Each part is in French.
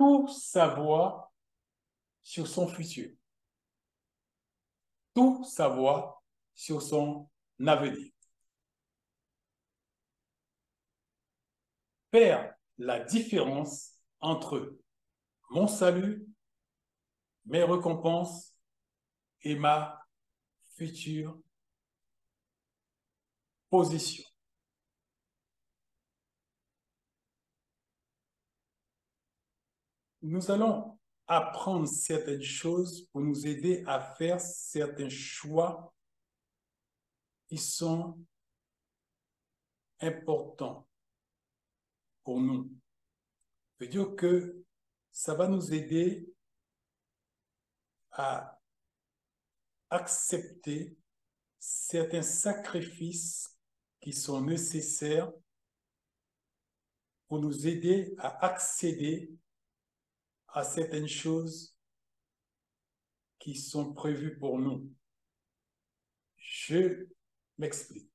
tout savoir sur son futur, tout savoir sur son avenir. Faire la différence entre mon salut, mes récompenses et ma future position. Nous allons apprendre certaines choses pour nous aider à faire certains choix qui sont importants pour nous. Ça veut dire que ça va nous aider à accepter certains sacrifices qui sont nécessaires pour nous aider à accéder à certaines choses qui sont prévues pour nous. Je m'explique.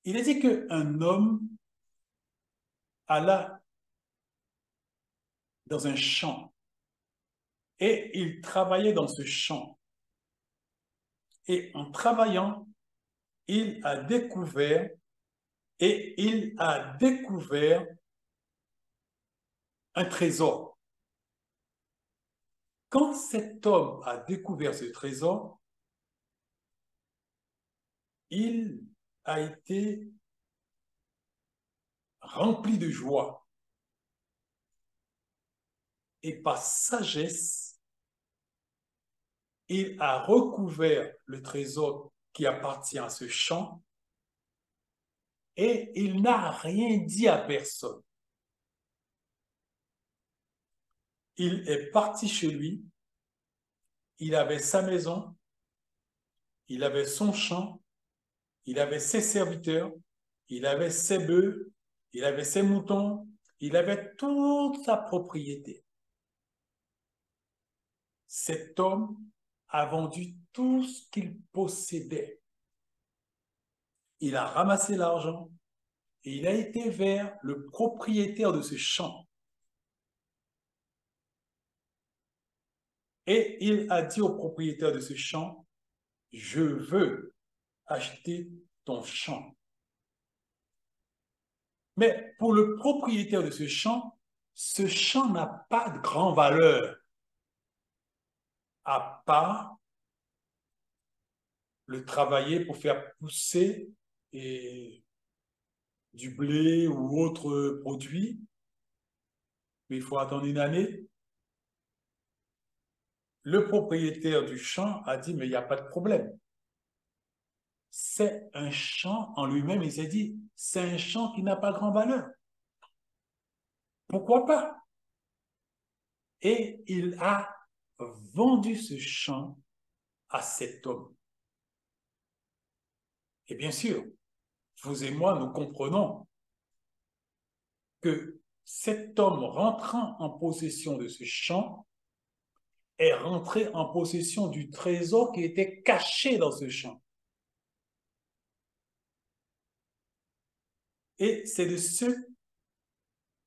Il est dit qu'un homme alla dans un champ et il travaillait dans ce champ. Et en travaillant, il a découvert un trésor. Quand cet homme a découvert ce trésor, il a été rempli de joie. Et par sagesse, il a recouvert le trésor qui appartient à ce champ et il n'a rien dit à personne. Il est parti chez lui, il avait sa maison, il avait son champ, il avait ses serviteurs, il avait ses bœufs, il avait ses moutons, il avait toute sa propriété. Cet homme a vendu tout ce qu'il possédait. Il a ramassé l'argent et il a été vers le propriétaire de ce champ. Et il a dit au propriétaire de ce champ, « Je veux acheter ton champ. » Mais pour le propriétaire de ce champ n'a pas de grande valeur, à part le travailler pour faire pousser du blé ou autre produit. Mais il faut attendre une année. Le propriétaire du champ a dit, mais il n'y a pas de problème. C'est un champ en lui-même, il s'est dit, c'est un champ qui n'a pas grande valeur. Pourquoi pas? Et il a vendu ce champ à cet homme. Et bien sûr, vous et moi, nous comprenons que cet homme rentrant en possession de ce champ est rentré en possession du trésor qui était caché dans ce champ. Et c'est de ce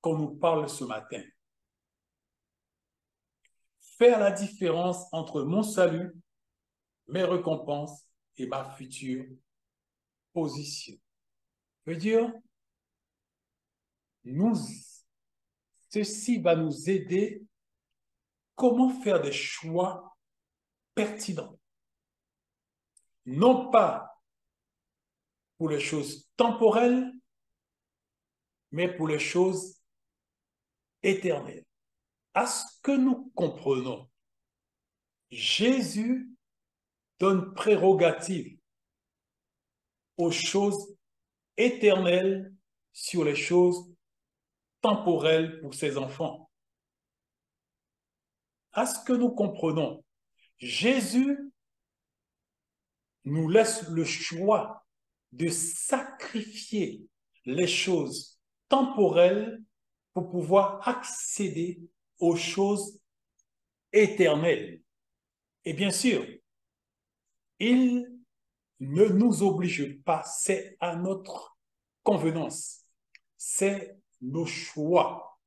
qu'on nous parle ce matin. Faire la différence entre mon salut, mes récompenses et ma future position. Je veux dire, ceci va nous aider comment faire des choix pertinents. Non pas pour les choses temporelles, mais pour les choses éternelles. À ce que nous comprenons, Jésus donne prérogative aux choses éternelles sur les choses temporelles pour ses enfants. À ce que nous comprenons, Jésus nous laisse le choix de sacrifier les choses temporelles pour pouvoir accéder aux choses éternelles. Et bien sûr, il ne nous oblige pas, c'est à notre convenance, c'est nos choix.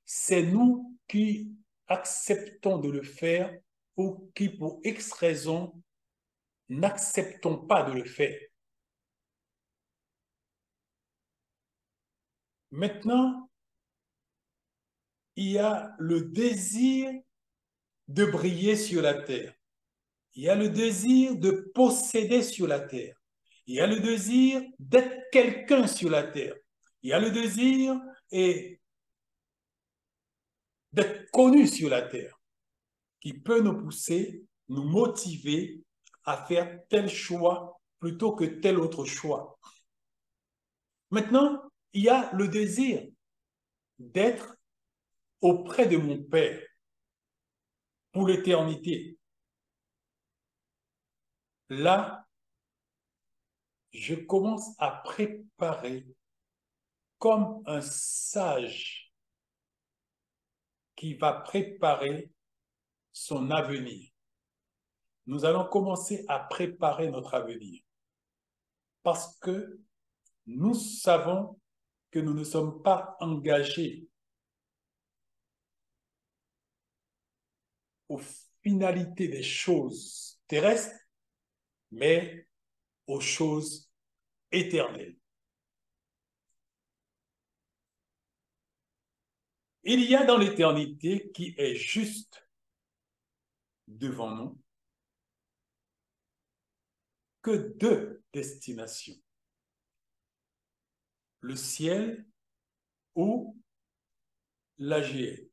c'est nous qui acceptons de le faire ou qui, pour X raison, n'acceptons pas de le faire. Maintenant, il y a le désir de briller sur la terre. Il y a le désir de posséder sur la terre. Il y a le désir d'être quelqu'un sur la terre. Il y a le désir d'être connu sur la terre qui peut nous pousser, nous motiver à faire tel choix plutôt que tel autre choix. Maintenant, il y a le désir d'être auprès de mon Père pour l'éternité. Là, je commence à préparer comme un sage qui va préparer son avenir. Nous allons commencer à préparer notre avenir parce que nous savons que nous ne sommes pas engagés aux finalités des choses terrestres, mais aux choses éternelles. Il y a dans l'éternité qui est juste devant nous que deux destinations. Le ciel ou l'AGN,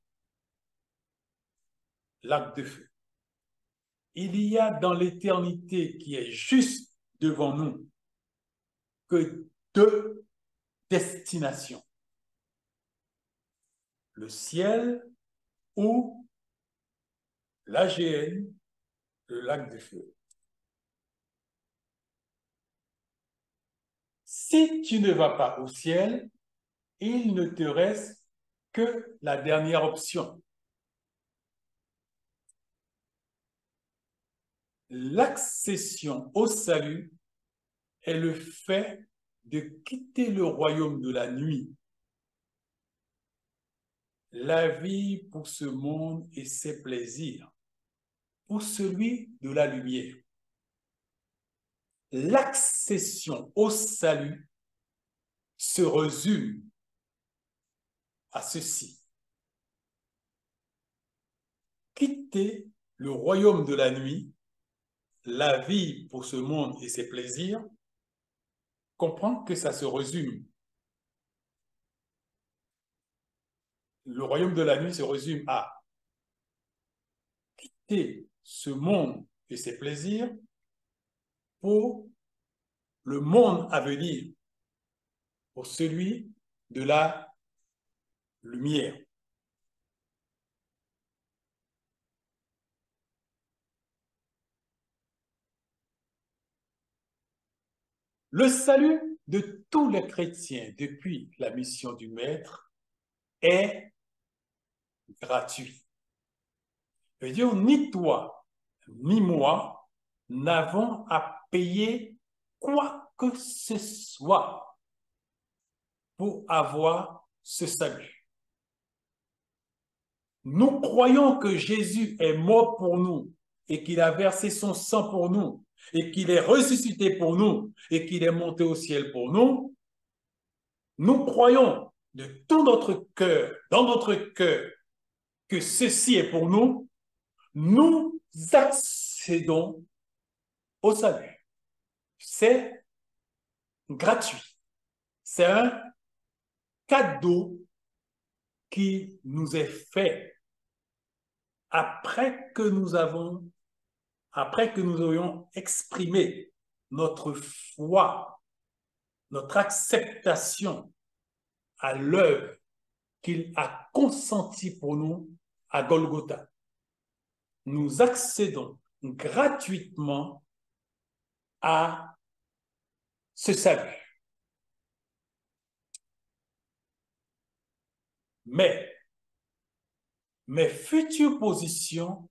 lac de feu. Il y a dans l'éternité qui est juste devant nous que deux destinations. Le ciel ou l'AGN, le lac de feu. Si tu ne vas pas au ciel, il ne te reste que la dernière option. L'accession au salut est le fait de quitter le royaume de la nuit, la vie pour ce monde et ses plaisirs, pour celui de la lumière. L'accession au salut se résume à ceci. Quitter le royaume de la nuit, la vie pour ce monde et ses plaisirs, comprends que ça se résume. Le royaume de la nuit se résume à quitter ce monde et ses plaisirs pour le monde à venir, pour celui de la lumière. Le salut de tous les chrétiens depuis la mission du Maître est gratuit. Je veux dire, ni toi, ni moi n'avons à payer quoi que ce soit pour avoir ce salut. Nous croyons que Jésus est mort pour nous et qu'il a versé son sang pour nous et qu'il est ressuscité pour nous et qu'il est monté au ciel pour nous. Nous croyons de tout notre cœur, dans notre cœur, que ceci est pour nous. Nous accédons au salut. C'est gratuit. C'est un cadeau qui nous est fait après que nous aurions exprimé notre foi, notre acceptation à l'œuvre qu'il a consentie pour nous à Golgotha. Nous accédons gratuitement à ce salut. Mais mes futures positions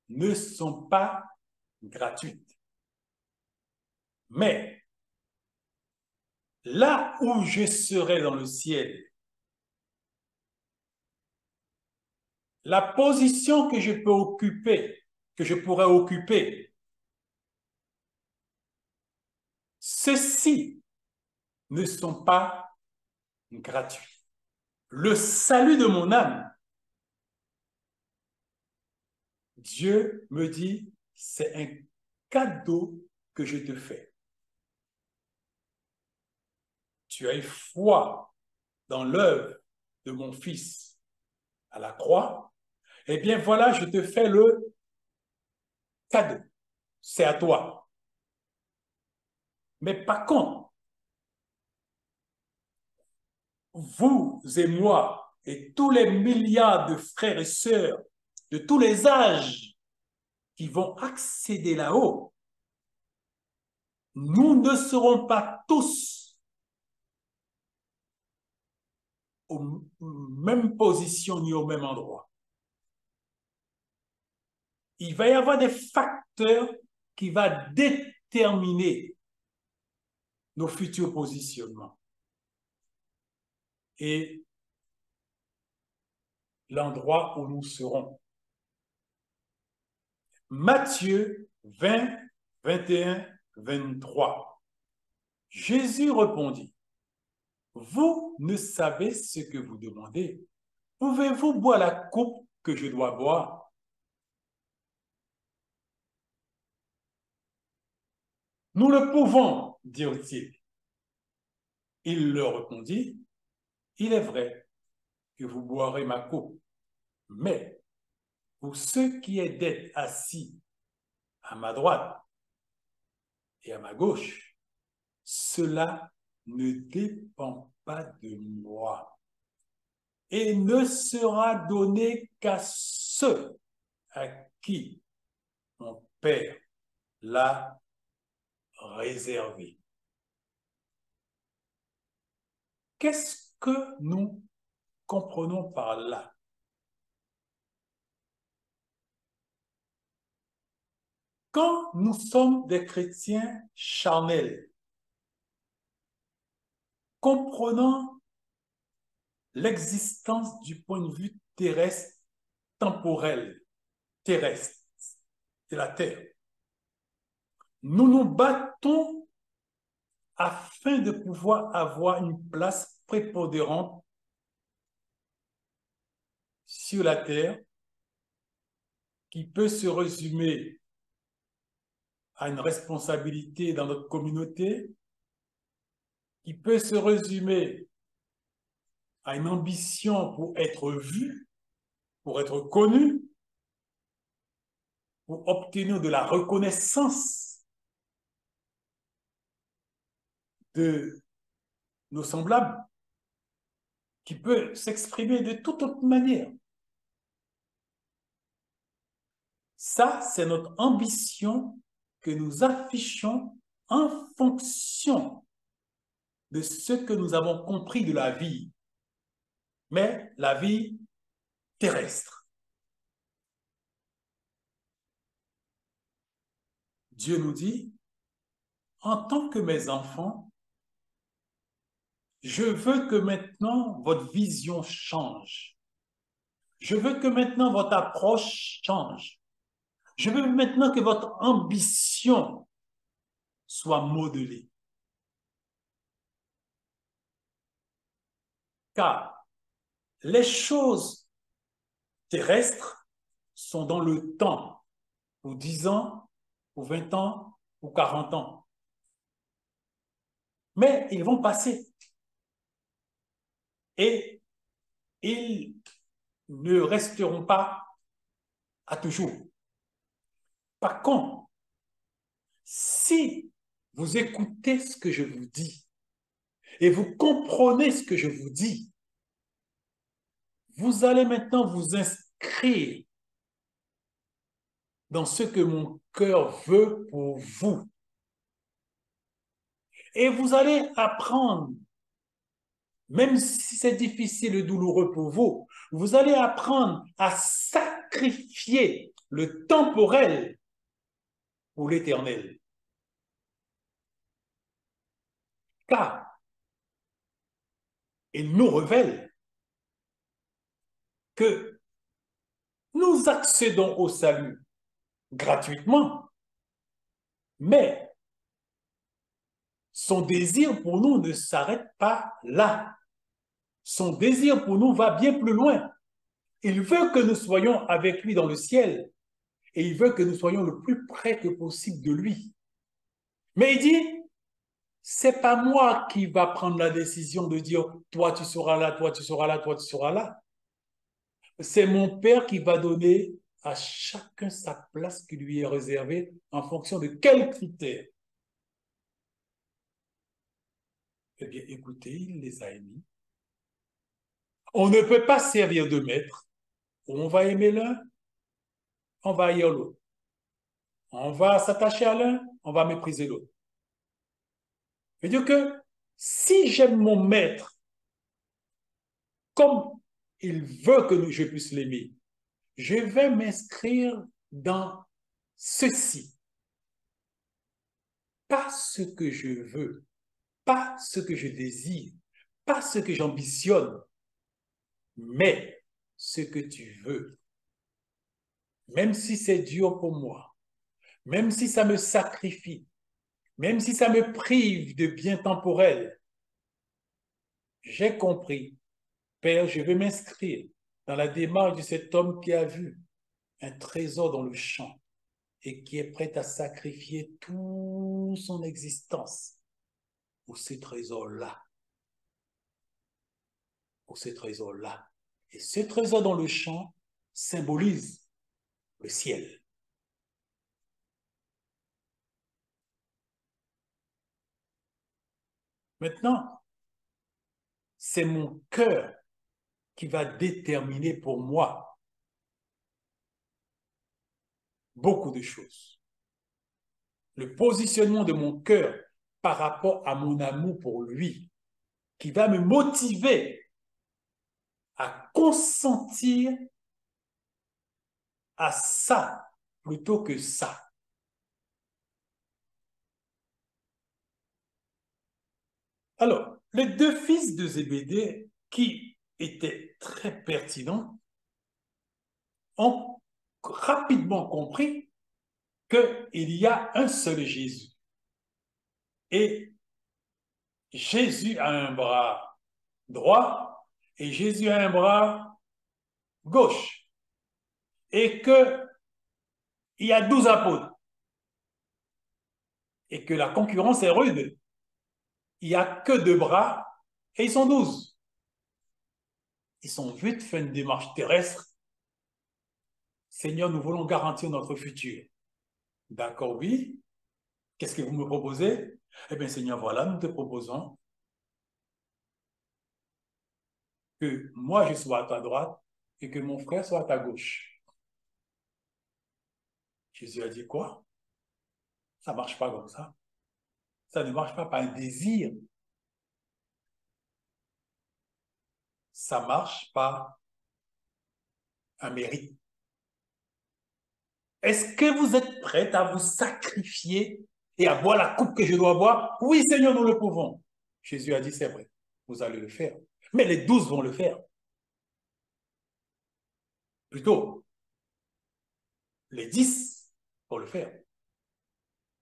ne sont pas gratuites. Mais là où je serai dans le ciel, la position que je peux occuper, que je pourrais occuper, ceux-ci ne sont pas gratuits. Le salut de mon âme, Dieu me dit, c'est un cadeau que je te fais. Tu as eu foi dans l'œuvre de mon Fils à la croix. Eh bien, voilà, je te fais le cadeau. C'est à toi. Mais par contre, vous et moi et tous les milliards de frères et sœurs de tous les âges qui vont accéder là-haut, nous ne serons pas tous aux mêmes positions ni au même endroit. Il va y avoir des facteurs qui vont déterminer nos futurs positionnements et l'endroit où nous serons. Matthieu 20, 21, 23. Jésus répondit, « Vous ne savez ce que vous demandez. Pouvez-vous boire la coupe que je dois boire? » Nous le pouvons, dirent-ils. Il leur répondit, « Il est vrai que vous boirez ma coupe, mais pour ceux qui est d'être assis à ma droite et à ma gauche, cela ne dépend pas de moi et ne sera donné qu'à ceux à qui mon Père l'a réservé. » Qu'est-ce que nous comprenons par là? Quand nous sommes des chrétiens charnels, comprenant l'existence du point de vue terrestre, temporel, terrestre, de la terre, nous nous battons afin de pouvoir avoir une place prépondérante sur la terre qui peut se résumer à une responsabilité dans notre communauté, qui peut se résumer à une ambition pour être vu, pour être connu, pour obtenir de la reconnaissance de nos semblables, qui peut s'exprimer de toute autre manière. Ça, c'est notre ambition que nous affichons en fonction de ce que nous avons compris de la vie, mais la vie terrestre. Dieu nous dit, en tant que mes enfants, je veux que maintenant votre vision change. Je veux que maintenant votre approche change. Je veux maintenant que votre ambition soit modelée. Car les choses terrestres sont dans le temps, pour 10 ans, pour 20 ans, pour 40 ans. Mais ils vont passer. Et ils ne resteront pas à toujours. Par contre, si vous écoutez ce que je vous dis et vous comprenez ce que je vous dis, vous allez maintenant vous inscrire dans ce que mon cœur veut pour vous. Et vous allez apprendre, même si c'est difficile et douloureux pour vous, vous allez apprendre à sacrifier le temporel pour l'éternel. Car il nous révèle que Nous accédons au salut gratuitement, mais son désir pour nous ne s'arrête pas là. Son désir pour nous va bien plus loin. Il veut que nous soyons avec lui dans le ciel et il veut que nous soyons le plus près que possible de lui. Mais il dit, c'est pas moi qui va prendre la décision de dire, toi tu seras là, toi tu seras là, toi tu seras là. C'est mon Père qui va donner à chacun sa place qui lui est réservée en fonction de quels critères. Eh bien, écoutez, il les a émis. On ne peut pas servir de maître. On va aimer l'un, on va haïr l'autre. On va s'attacher à l'un, on va mépriser l'autre. C'est-à-dire que si j'aime mon maître comme il veut que je puisse l'aimer, je vais m'inscrire dans ceci. Pas ce que je veux, pas ce que je désire, pas ce que j'ambitionne, mais ce que tu veux. Même si c'est dur pour moi, même si ça me sacrifie, même si ça me prive de biens temporels, j'ai compris. Père, je vais m'inscrire dans la démarche de cet homme qui a vu un trésor dans le champ et qui est prêt à sacrifier toute son existence pour ce trésor-là. Pour ce trésor-là. Et ce trésor dans le champ symbolise le ciel. Maintenant, c'est mon cœur qui va déterminer pour moi beaucoup de choses. Le positionnement de mon cœur par rapport à mon amour pour lui, qui va me motiver à consentir à ça plutôt que ça. Alors, les deux fils de Zébédée, qui étaient très pertinents, ont rapidement compris qu'il y a un seul Jésus. Et Jésus a un bras droit et Jésus a un bras gauche. Et qu'il y a 12 apôtres. Et que la concurrence est rude. Il n'y a que 2 bras et ils sont 12. Ils sont vite fait une démarche terrestre. Seigneur, nous voulons garantir notre futur. D'accord, oui. Qu'est-ce que vous me proposez? Eh bien, Seigneur, voilà, nous te proposons que moi, je sois à ta droite et que mon frère soit à ta gauche. Jésus a dit quoi? Ça ne marche pas comme ça. Ça ne marche pas par un désir. Ça marche par un mérite. Est-ce que vous êtes prêts à vous sacrifier et à boire la coupe que je dois boire? Oui, Seigneur, nous le pouvons. Jésus a dit, c'est vrai, vous allez le faire. Mais les 12 vont le faire. Plutôt, les 10 vont le faire.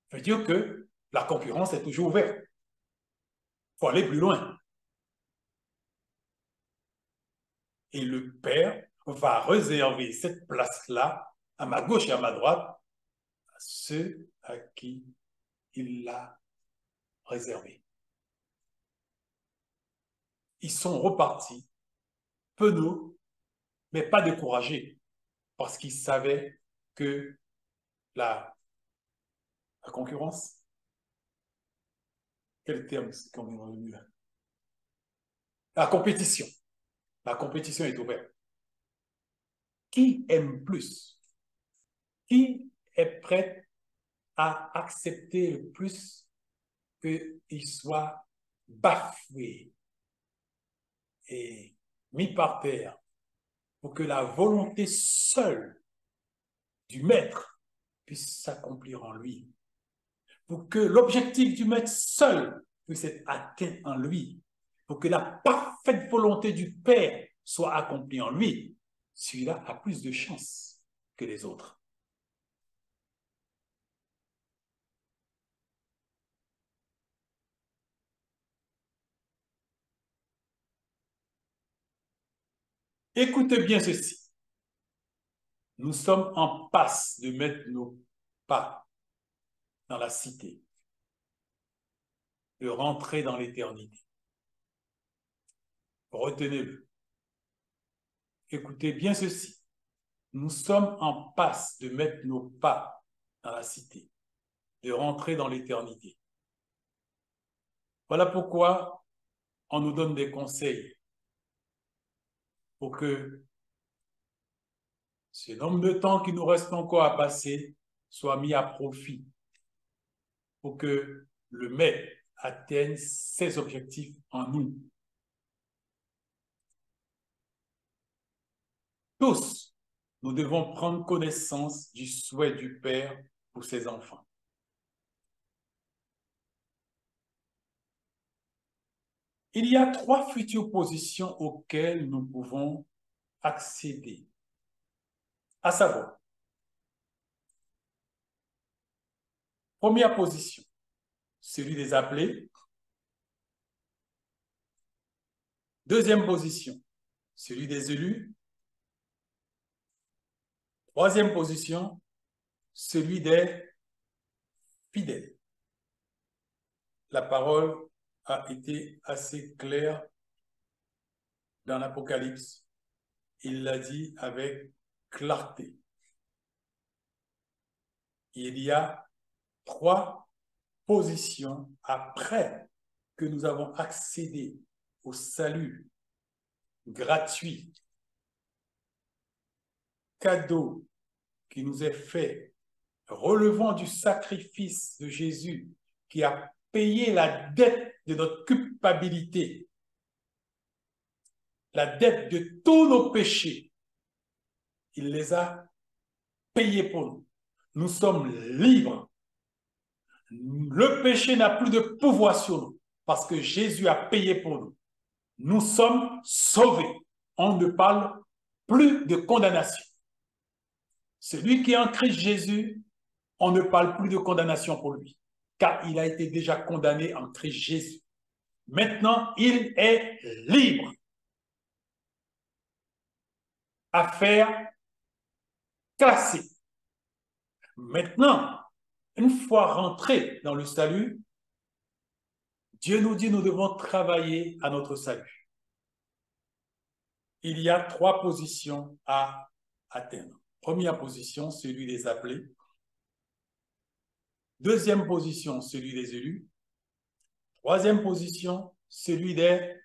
Ça veut dire que la concurrence est toujours ouverte. Il faut aller plus loin. Et le Père va réserver cette place-là, à ma gauche et à ma droite, à ceux à qui il l'a réservé. Ils sont repartis, penauds, mais pas découragés, parce qu'ils savaient que la concurrence, quel terme c'est qu'on est revenu là? La compétition est ouverte. Qui aime plus? Qui est prêt à accepter le plus qu'il soit bafoué et mis par terre pour que la volonté seule du maître puisse s'accomplir en lui, pour que l'objectif du maître seul puisse être atteint en lui, pour que la parfaite volonté du Père soit accomplie en lui. celui-là a plus de chances que les autres. Écoutez bien ceci. Nous sommes en passe de mettre nos pas dans la cité, de rentrer dans l'éternité. Retenez-le. Écoutez bien ceci. Nous sommes en passe de mettre nos pas dans la cité, de rentrer dans l'éternité. Voilà pourquoi on nous donne des conseils pour que ce nombre de temps qui nous reste encore à passer soit mis à profit pour que le maître atteigne ses objectifs en nous. Tous, nous devons prendre connaissance du souhait du Père pour ses enfants. Il y a 3 futures positions auxquelles nous pouvons accéder, à savoir, première position, celui des appelés. Deuxième position, celui des élus. Troisième position, celui des fidèles. La parole a été assez claire dans l'Apocalypse. Il l'a dit avec clarté. Il y a 3 positions après que nous avons accédé au salut gratuit, cadeau qui nous est fait, relevant du sacrifice de Jésus qui a payé la dette de notre culpabilité, la dette de tous nos péchés. Il les a payés pour nous. Nous sommes libres. Le péché n'a plus de pouvoir sur nous parce que Jésus a payé pour nous. Nous sommes sauvés. On ne parle plus de condamnation. Celui qui est en Christ Jésus, on ne parle plus de condamnation pour lui, car il a été déjà condamné en Christ Jésus. Maintenant, il est libre. Affaire classée. Maintenant, une fois rentré dans le salut, Dieu nous dit que nous devons travailler à notre salut. Il y a 3 positions à atteindre. Première position, celui des appelés. Deuxième position, celui des élus. Troisième position, celui des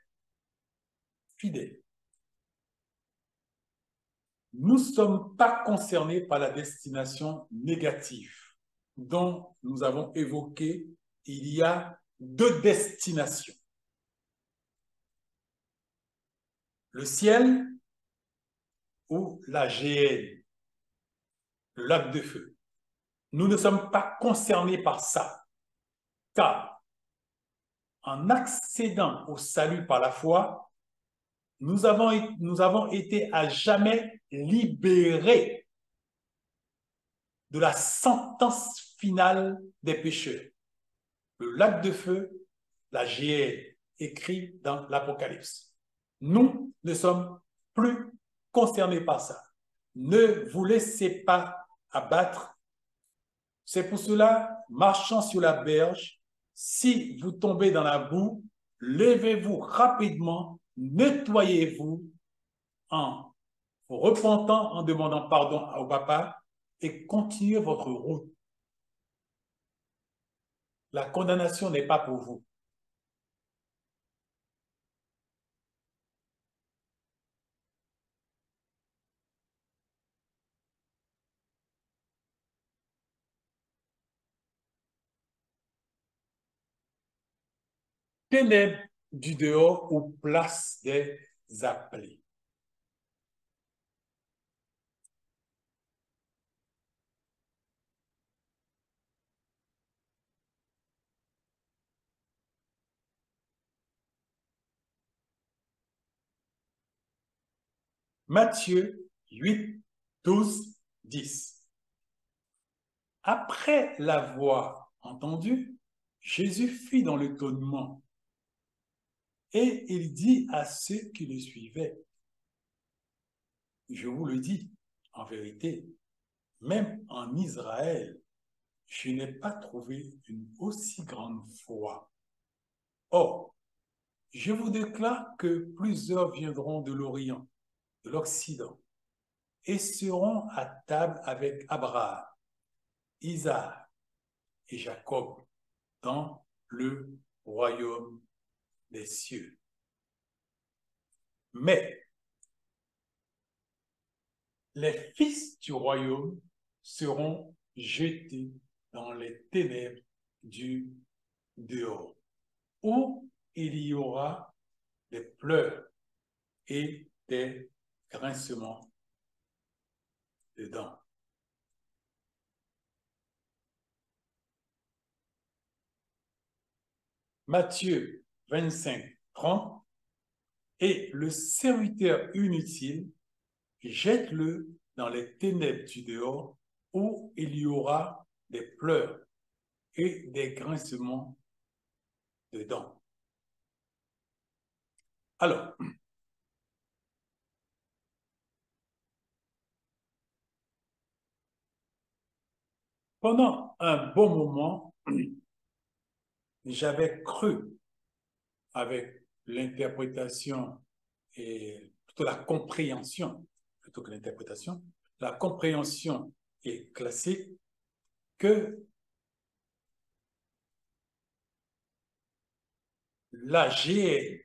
fidèles. Nous ne sommes pas concernés par la destination négative dont nous avons évoqué. Il y a 2 destinations. Le ciel ou la géhenne, le lac de feu. Nous ne sommes pas concernés par ça, car en accédant au salut par la foi, nous avons été à jamais libérés de la sentence finale des pécheurs. Le lac de feu, la géhenne, écrit dans l'Apocalypse. Nous ne sommes plus concernés par ça. Ne vous laissez pas abattre. C'est pour cela, marchant sur la berge, si vous tombez dans la boue, levez-vous rapidement, nettoyez-vous en vous repentant, en demandant pardon au Papa et continuez votre route. La condamnation n'est pas pour vous. Ténèbres du dehors ou place des appelés. Matthieu, 8, 12, 10. Après l'avoir entendu, Jésus fit dans l'étonnement et il dit à ceux qui le suivaient, je vous le dis, en vérité, même en Israël, je n'ai pas trouvé une aussi grande foi. Or, je vous déclare que plusieurs viendront de l'Orient, de l'Occident, et seront à table avec Abraham, Isaac et Jacob dans le royaume des cieux. Mais les fils du royaume seront jetés dans les ténèbres du dehors, où il y aura des pleurs et des grincements de dents. Matthieu 25, 30. Et le serviteur inutile, jette-le dans les ténèbres du dehors, où il y aura des pleurs et des grincements de dents. Alors, pendant un bon moment, j'avais cru, avec l'interprétation et plutôt la compréhension, plutôt que l'interprétation, la compréhension est classique, que la GN,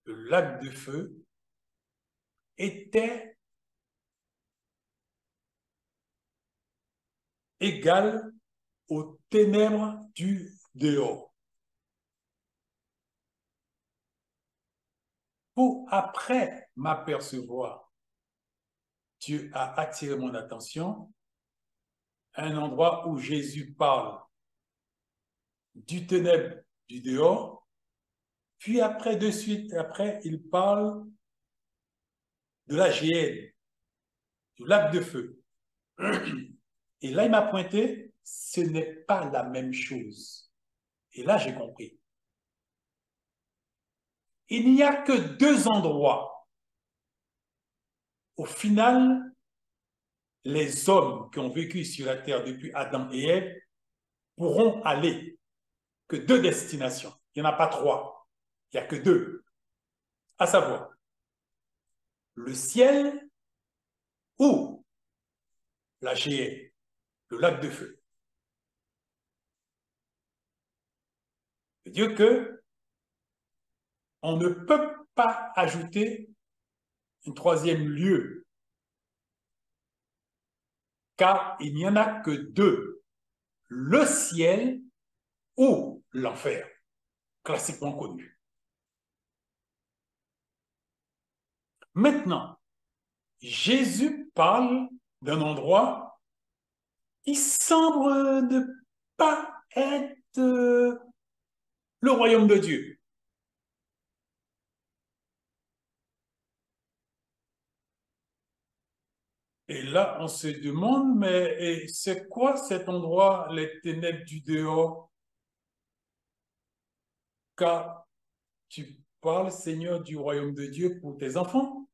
le lac de feu, était égal aux ténèbres du dehors. Pour après m'apercevoir, Dieu a attiré mon attention à un endroit où Jésus parle du ténèbre du dehors, puis après, de suite, après, il parle de la géhenne, du lac de feu. Et là, il m'a pointé, ce n'est pas la même chose. Et là, j'ai compris. Il n'y a que deux endroits. Au final, les hommes qui ont vécu sur la terre depuis Adam et Ève pourront aller que deux destinations. Il n'y en a pas trois. Il n'y a que deux. À savoir, le ciel ou la géhenne, le lac de feu. C'est-à-dire que on ne peut pas ajouter un troisième lieu, car il n'y en a que deux, le ciel ou l'enfer, classiquement connu. Maintenant, Jésus parle d'un endroit qui semble ne pas être le royaume de Dieu. Et là, on se demande, mais c'est quoi cet endroit, les ténèbres du dehors? Car tu parles, Seigneur, du royaume de Dieu pour tes enfants.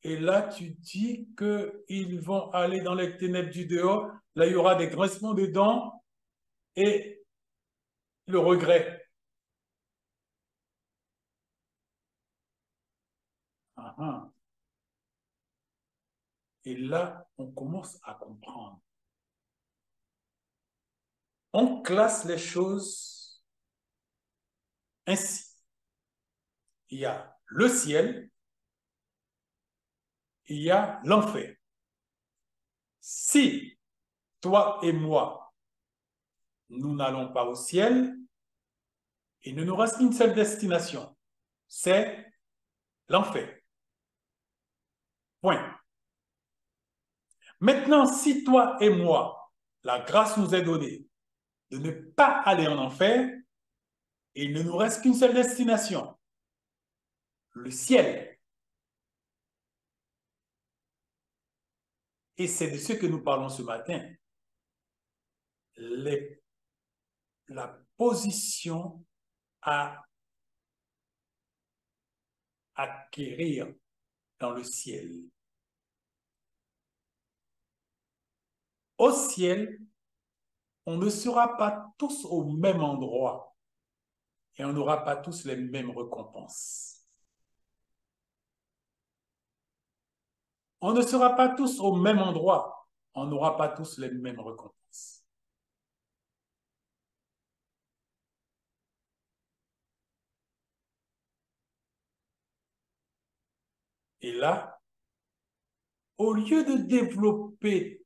Et là, tu dis qu'ils vont aller dans les ténèbres du dehors. Là, il y aura des grincements de dents et le regret. Ah. Et là, on commence à comprendre. On classe les choses ainsi. Il y a le ciel, il y a l'enfer. Si toi et moi, nous n'allons pas au ciel, il ne nous reste qu'une seule destination, c'est l'enfer. Point. Maintenant, si toi et moi, la grâce nous est donnée de ne pas aller en enfer, il ne nous reste qu'une seule destination, le ciel. et c'est de ce que nous parlons ce matin, la position à acquérir dans le ciel. Au ciel, on ne sera pas tous au même endroit et on n'aura pas tous les mêmes récompenses. On ne sera pas tous au même endroit, on n'aura pas tous les mêmes récompenses. Et là, au lieu de développer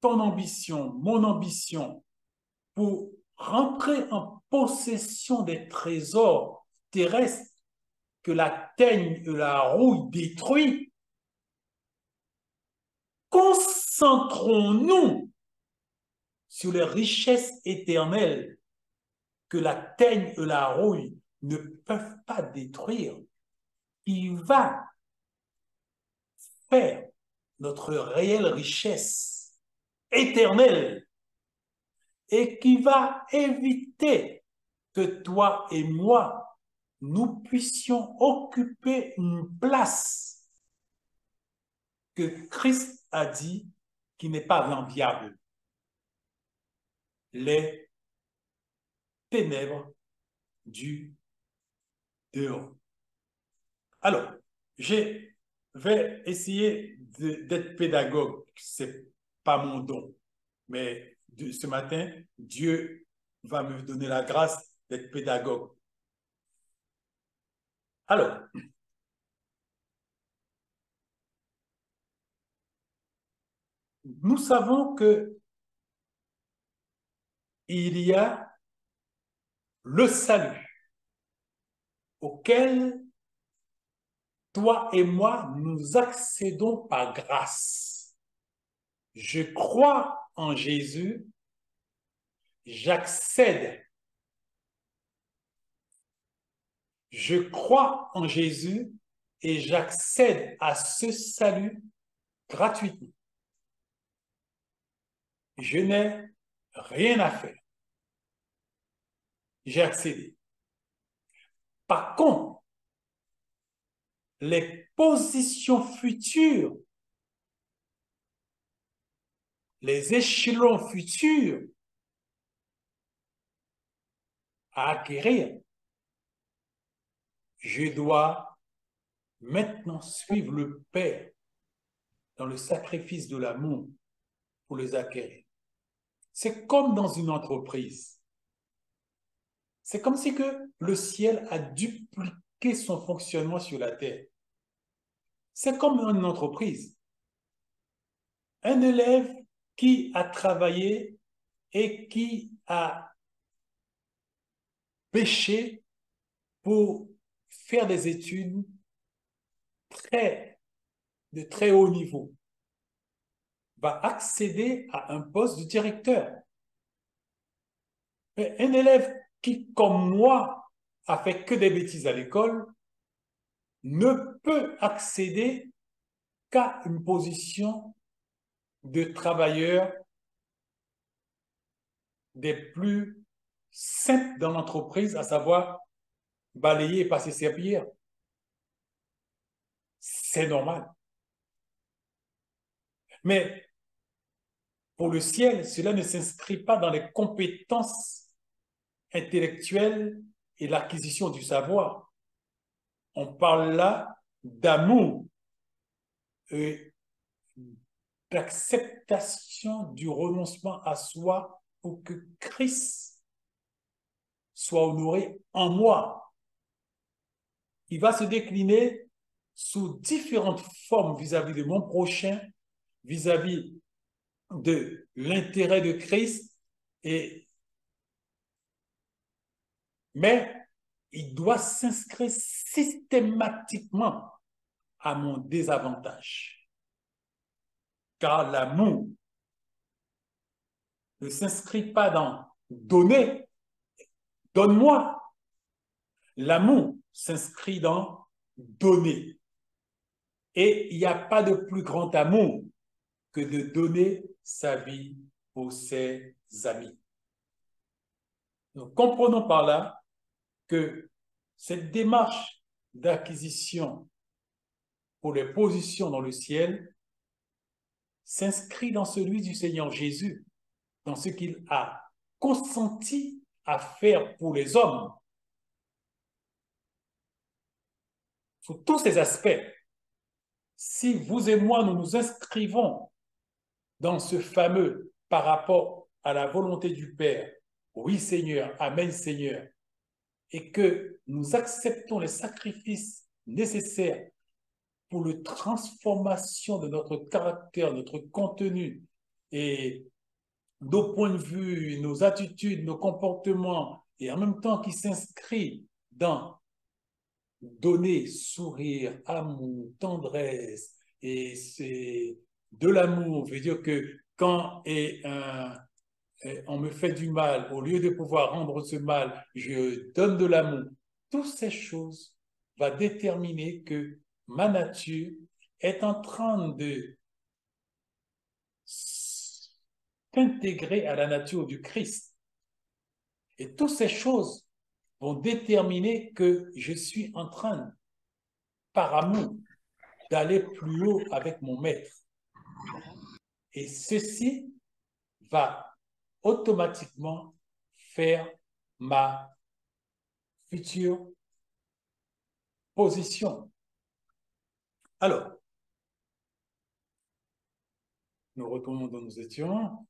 ton ambition, mon ambition, pour rentrer en possession des trésors terrestres que la teigne et la rouille détruit, concentrons-nous sur les richesses éternelles que la teigne et la rouille ne peuvent pas détruire, qui va faire notre réelle richesse éternelle et qui va éviter que toi et moi, nous puissions occuper une place que Christ a dit qui n'est pas enviable. Les ténèbres du dehors. Alors, je vais essayer d'être pédagogue. Ce n'est pas mon don. Mais ce matin, Dieu va me donner la grâce d'être pédagogue. Alors, nous savons que il y a le salut auquel toi et moi nous accédons par grâce. Je crois en Jésus, j'accède. Je crois en Jésus et j'accède à ce salut gratuitement. Je n'ai rien à faire. J'ai accédé. Par contre, les positions futures, les échelons futurs à acquérir, je dois maintenant suivre le Père dans le sacrifice de l'amour pour les acquérir. C'est comme dans une entreprise. C'est comme si que le ciel a dupliqué son fonctionnement sur la terre. C'est comme dans une entreprise. Un élève qui a travaillé et qui a pêché pour faire des études de très haut niveau va accéder à un poste de directeur. Mais un élève qui, comme moi, a fait que des bêtises à l'école, ne peut accéder qu'à une position de travailleur des plus simples dans l'entreprise, à savoir balayer et passer serpillière. C'est normal. Mais pour le ciel, cela ne s'inscrit pas dans les compétences intellectuelles et l'acquisition du savoir. On parle là d'amour et d'acceptation du renoncement à soi pour que Christ soit honoré en moi. Il va se décliner sous différentes formes vis-à-vis de mon prochain, vis-à-vis de l'intérêt de Christ, mais il doit s'inscrire systématiquement à mon désavantage. Car l'amour ne s'inscrit pas dans donner, donne-moi. L'amour s'inscrit dans donner. Et il n'y a pas de plus grand amour que de donner sa vie pour ses amis. Nous comprenons par là que cette démarche d'acquisition pour les positions dans le ciel s'inscrit dans celui du Seigneur Jésus, dans ce qu'il a consenti à faire pour les hommes, sous tous ces aspects. Si vous et moi, nous nous inscrivons dans ce fameux par rapport à la volonté du Père, oui Seigneur, Amen Seigneur, et que nous acceptons les sacrifices nécessaires pour la transformation de notre caractère, notre contenu et nos points de vue, nos attitudes, nos comportements, et en même temps qui s'inscrit dans donner, sourire, amour, tendresse, et c'est de l'amour. Veut dire que quand on me fait du mal, au lieu de pouvoir rendre ce mal, je donne de l'amour. Toutes ces choses vont déterminer que ma nature est en train de s'intégrer à la nature du Christ. Et toutes ces choses vont déterminer que je suis en train, par amour, d'aller plus haut avec mon maître. Et ceci va automatiquement faire ma future position. Alors, nous retournons où nous étions.